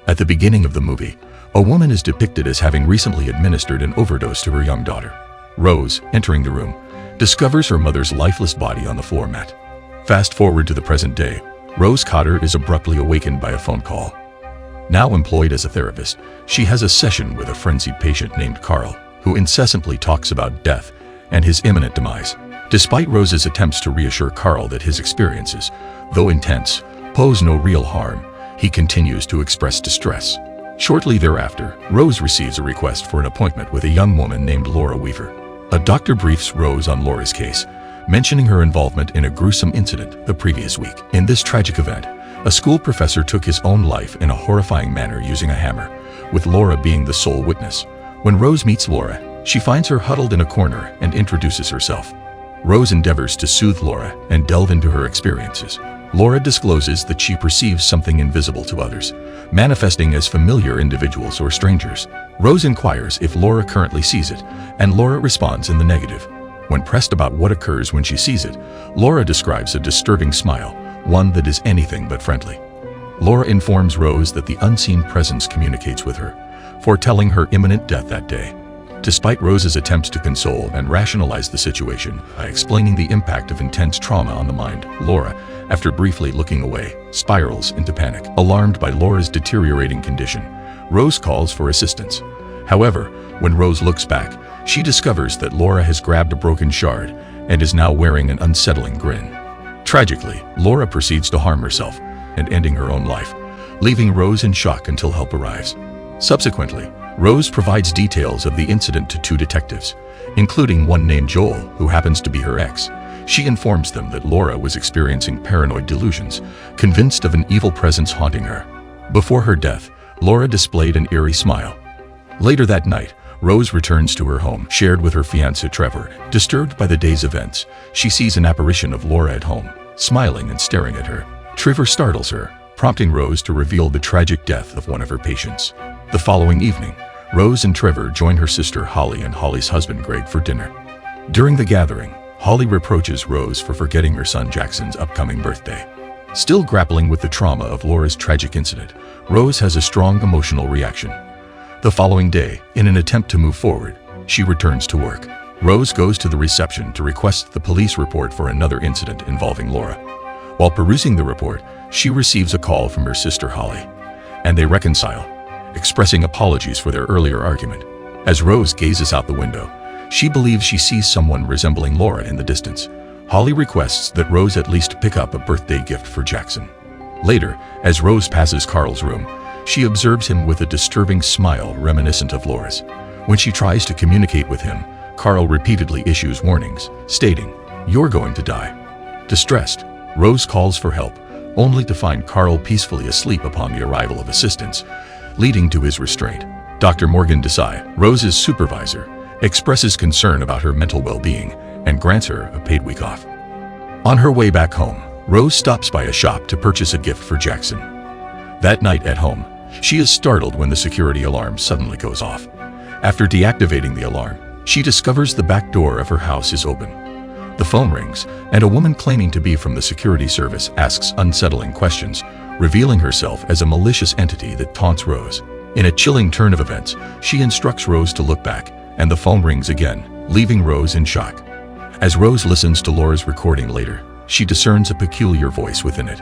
At the beginning of the movie, a woman is depicted as having recently administered an overdose to her young daughter. Rose, entering the room, discovers her mother's lifeless body on the floor mat. Fast forward to the present day, Rose Cotter is abruptly awakened by a phone call. Now employed as a therapist, she has a session with a frenzied patient named Carl, who incessantly talks about death and his imminent demise. Despite Rose's attempts to reassure Carl that his experiences, though intense, pose no real harm, he continues to express distress. Shortly thereafter, Rose receives a request for an appointment with a young woman named Laura Weaver. A doctor briefs Rose on Laura's case, mentioning her involvement in a gruesome incident the previous week. In this tragic event, a school professor took his own life in a horrifying manner using a hammer, with Laura being the sole witness. When Rose meets Laura, she finds her huddled in a corner and introduces herself. Rose endeavors to soothe Laura and delve into her experiences. Laura discloses that she perceives something invisible to others, manifesting as familiar individuals or strangers. Rose inquires if Laura currently sees it, and Laura responds in the negative. When pressed about what occurs when she sees it, Laura describes a disturbing smile, one that is anything but friendly. Laura informs Rose that the unseen presence communicates with her, foretelling her imminent death that day. Despite Rose's attempts to console and rationalize the situation by explaining the impact of intense trauma on the mind, Laura, after briefly looking away, spirals into panic. Alarmed by Laura's deteriorating condition, Rose calls for assistance. However, when Rose looks back, she discovers that Laura has grabbed a broken shard and is now wearing an unsettling grin. Tragically, Laura proceeds to harm herself and ending her own life, leaving Rose in shock until help arrives. Subsequently, Rose provides details of the incident to two detectives, including one named Joel, who happens to be her ex. She informs them that Laura was experiencing paranoid delusions, convinced of an evil presence haunting her. Before her death, Laura displayed an eerie smile. Later that night, Rose returns to her home, shared with her fiancé Trevor. Disturbed by the day's events, she sees an apparition of Laura at home, smiling and staring at her. Trevor startles her, prompting Rose to reveal the tragic death of one of her patients. The following evening, Rose and Trevor join her sister Holly and Holly's husband Greg for dinner. During the gathering, Holly reproaches Rose for forgetting her son Jackson's upcoming birthday. Still grappling with the trauma of Laura's tragic incident, Rose has a strong emotional reaction. The following day, in an attempt to move forward, she returns to work. Rose goes to the reception to request the police report for another incident involving Laura. While perusing the report, she receives a call from her sister Holly, and they reconcile, expressing apologies for their earlier argument. As Rose gazes out the window, she believes she sees someone resembling Laura in the distance. Holly requests that Rose at least pick up a birthday gift for Jackson. Later, as Rose passes Carl's room, she observes him with a disturbing smile reminiscent of Laura's. When she tries to communicate with him, Carl repeatedly issues warnings, stating, "You're going to die." Distressed, Rose calls for help, only to find Carl peacefully asleep upon the arrival of assistance, leading to his restraint. Dr. Morgan Desai, Rose's supervisor, expresses concern about her mental well-being and grants her a paid week off. On her way back home, Rose stops by a shop to purchase a gift for Jackson. That night at home, she is startled when the security alarm suddenly goes off. After deactivating the alarm, she discovers the back door of her house is open. The phone rings, and a woman claiming to be from the security service asks unsettling questions, revealing herself as a malicious entity that taunts Rose. In a chilling turn of events, she instructs Rose to look back, and the phone rings again, leaving Rose in shock. As Rose listens to Laura's recording later, she discerns a peculiar voice within it.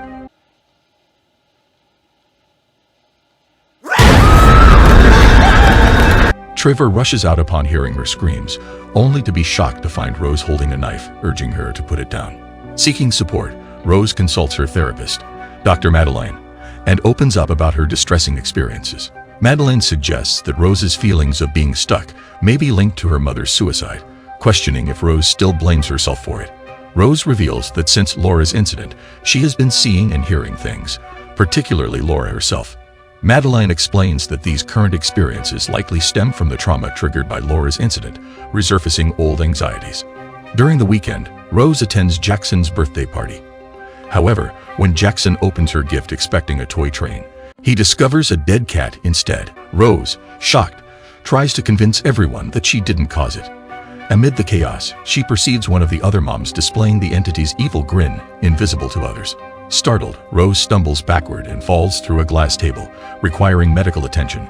Trevor rushes out upon hearing her screams, only to be shocked to find Rose holding a knife, urging her to put it down. Seeking support, Rose consults her therapist, Dr. Madeleine, and opens up about her distressing experiences. Madeleine suggests that Rose's feelings of being stuck may be linked to her mother's suicide, questioning if Rose still blames herself for it. Rose reveals that since Laura's incident, she has been seeing and hearing things, particularly Laura herself. Madeleine explains that these current experiences likely stem from the trauma triggered by Laura's incident, resurfacing old anxieties. During the weekend, Rose attends Jackson's birthday party. However, when Jackson opens her gift expecting a toy train, he discovers a dead cat instead. Rose, shocked, tries to convince everyone that she didn't cause it. Amid the chaos, she perceives one of the other moms displaying the entity's evil grin, invisible to others. Startled, Rose stumbles backward and falls through a glass table, requiring medical attention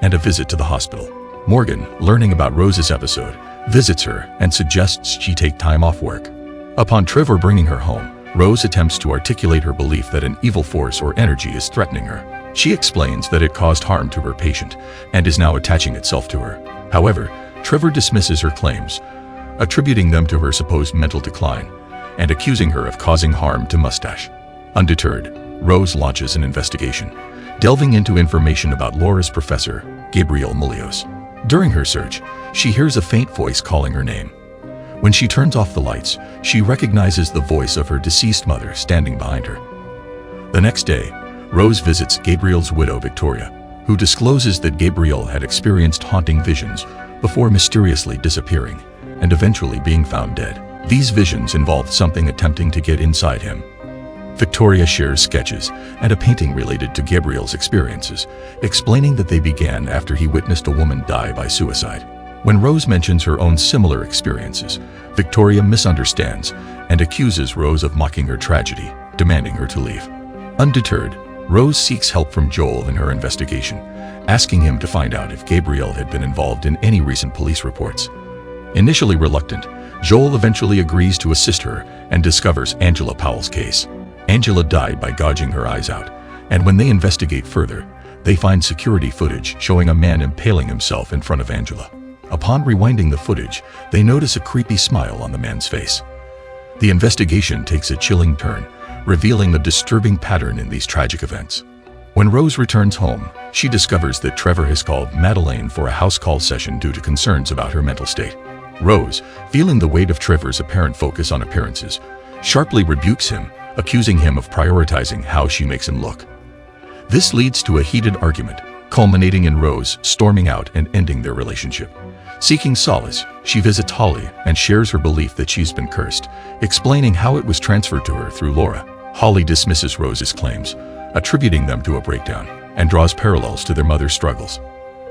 and a visit to the hospital. Morgan, learning about Rose's episode, visits her and suggests she take time off work. Upon Trevor bringing her home, Rose attempts to articulate her belief that an evil force or energy is threatening her. She explains that it caused harm to her patient and is now attaching itself to her. However, Trevor dismisses her claims, attributing them to her supposed mental decline and accusing her of causing harm to Mustache. Undeterred, Rose launches an investigation, delving into information about Laura's professor, Gabriel Mulios. During her search, she hears a faint voice calling her name. When she turns off the lights, she recognizes the voice of her deceased mother standing behind her. The next day, Rose visits Gabriel's widow, Victoria, who discloses that Gabriel had experienced haunting visions before mysteriously disappearing and eventually being found dead. These visions involved something attempting to get inside him. Victoria shares sketches and a painting related to Gabriel's experiences, explaining that they began after he witnessed a woman die by suicide. When Rose mentions her own similar experiences, Victoria misunderstands and accuses Rose of mocking her tragedy, demanding her to leave. Undeterred, Rose seeks help from Joel in her investigation, asking him to find out if Gabriel had been involved in any recent police reports. Initially reluctant, Joel eventually agrees to assist her and discovers Angela Powell's case. Angela died by gouging her eyes out, and when they investigate further, they find security footage showing a man impaling himself in front of Angela. Upon rewinding the footage, they notice a creepy smile on the man's face. The investigation takes a chilling turn, revealing a disturbing pattern in these tragic events. When Rose returns home, she discovers that Trevor has called Madeleine for a house call session due to concerns about her mental state. Rose, feeling the weight of Trevor's apparent focus on appearances, sharply rebukes him, accusing him of prioritizing how she makes him look. This leads to a heated argument, culminating in Rose storming out and ending their relationship. Seeking solace, she visits Holly and shares her belief that she's been cursed, explaining how it was transferred to her through Laura. Holly dismisses Rose's claims, attributing them to a breakdown, and draws parallels to their mother's struggles.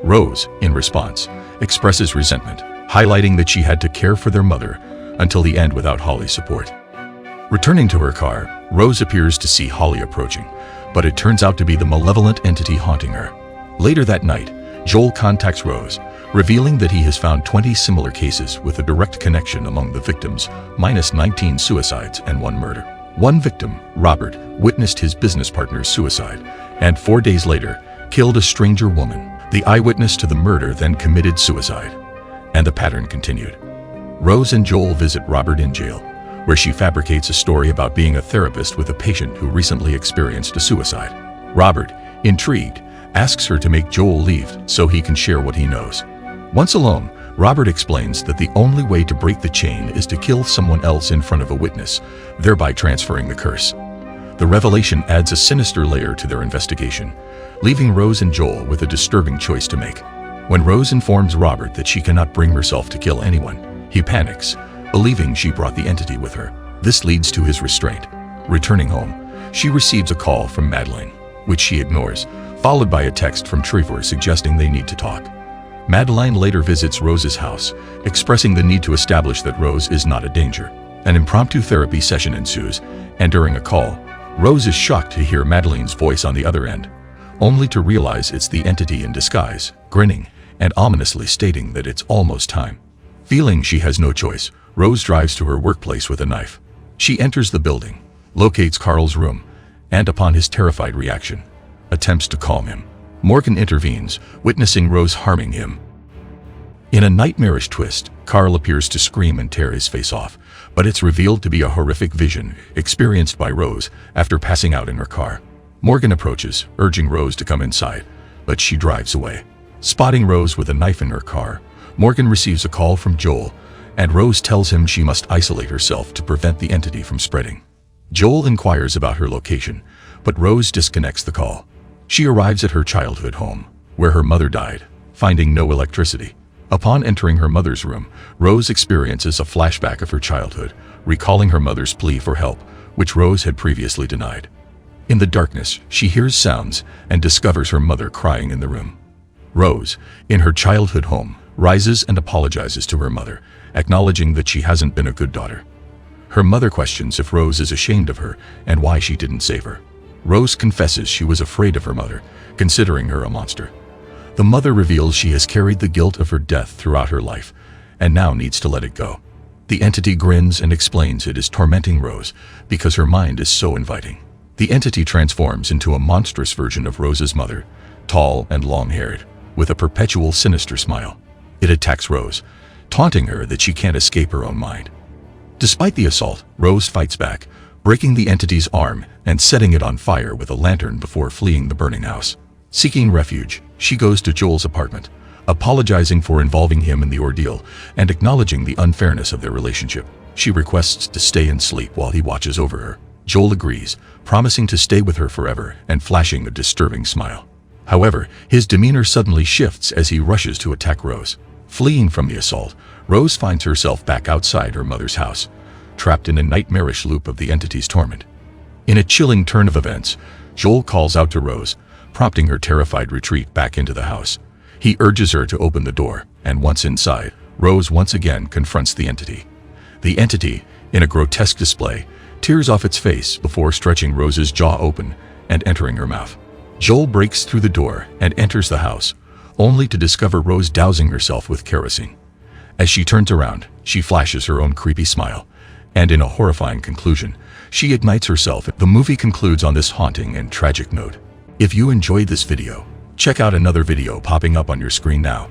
Rose, in response, expresses resentment, highlighting that she had to care for their mother until the end without Holly's support. Returning to her car, Rose appears to see Holly approaching, but it turns out to be the malevolent entity haunting her. Later that night, Joel contacts Rose, revealing that he has found 20 similar cases with a direct connection among the victims, minus 19 suicides and 1 murder. One victim, Robert, witnessed his business partner's suicide, and 4 days later, killed a stranger woman. The eyewitness to the murder then committed suicide, and the pattern continued. Rose and Joel visit Robert in jail, where she fabricates a story about being a therapist with a patient who recently experienced a suicide. Robert, intrigued, asks her to make Joel leave so he can share what he knows. Once alone, Robert explains that the only way to break the chain is to kill someone else in front of a witness, thereby transferring the curse. The revelation adds a sinister layer to their investigation, leaving Rose and Joel with a disturbing choice to make. When Rose informs Robert that she cannot bring herself to kill anyone, he panics, believing she brought the entity with her. This leads to his restraint. Returning home, she receives a call from Madeleine, which she ignores, followed by a text from Trevor suggesting they need to talk. Madeleine later visits Rose's house, expressing the need to establish that Rose is not a danger. An impromptu therapy session ensues, and during a call, Rose is shocked to hear Madeleine's voice on the other end, only to realize it's the entity in disguise, grinning and ominously stating that it's almost time. Feeling she has no choice, Rose drives to her workplace with a knife. She enters the building, locates Carl's room, and upon his terrified reaction, attempts to calm him. Morgan intervenes, witnessing Rose harming him. In a nightmarish twist, Carl appears to scream and tear his face off, but it's revealed to be a horrific vision experienced by Rose after passing out in her car. Morgan approaches, urging Rose to come inside, but she drives away. Spotting Rose with a knife in her car, Morgan receives a call from Joel, and Rose tells him she must isolate herself to prevent the entity from spreading. Joel inquires about her location, but Rose disconnects the call. She arrives at her childhood home, where her mother died, finding no electricity. Upon entering her mother's room, Rose experiences a flashback of her childhood, recalling her mother's plea for help, which Rose had previously denied. In the darkness, she hears sounds and discovers her mother crying in the room. Rose, in her childhood home, rises and apologizes to her mother, acknowledging that she hasn't been a good daughter. Her mother questions if Rose is ashamed of her and why she didn't save her. Rose confesses she was afraid of her mother, considering her a monster. The mother reveals she has carried the guilt of her death throughout her life and now needs to let it go. The entity grins and explains it is tormenting Rose because her mind is so inviting. The entity transforms into a monstrous version of Rose's mother, tall and long-haired, with a perpetual sinister smile. It attacks Rose, taunting her that she can't escape her own mind. Despite the assault, Rose fights back, breaking the entity's arm and setting it on fire with a lantern before fleeing the burning house. Seeking refuge, she goes to Joel's apartment, apologizing for involving him in the ordeal and acknowledging the unfairness of their relationship. She requests to stay and sleep while he watches over her. Joel agrees, promising to stay with her forever and flashing a disturbing smile. However, his demeanor suddenly shifts as he rushes to attack Rose. Fleeing from the assault, Rose finds herself back outside her mother's house, trapped in a nightmarish loop of the entity's torment. In a chilling turn of events, Joel calls out to Rose, prompting her terrified retreat back into the house. He urges her to open the door, and once inside, Rose once again confronts the entity. The entity, in a grotesque display, tears off its face before stretching Rose's jaw open and entering her mouth. Joel breaks through the door and enters the house, only to discover Rose dousing herself with kerosene. As she turns around, she flashes her own creepy smile, and in a horrifying conclusion, she ignites herself. The movie concludes on this haunting and tragic note. If you enjoyed this video, check out another video popping up on your screen now.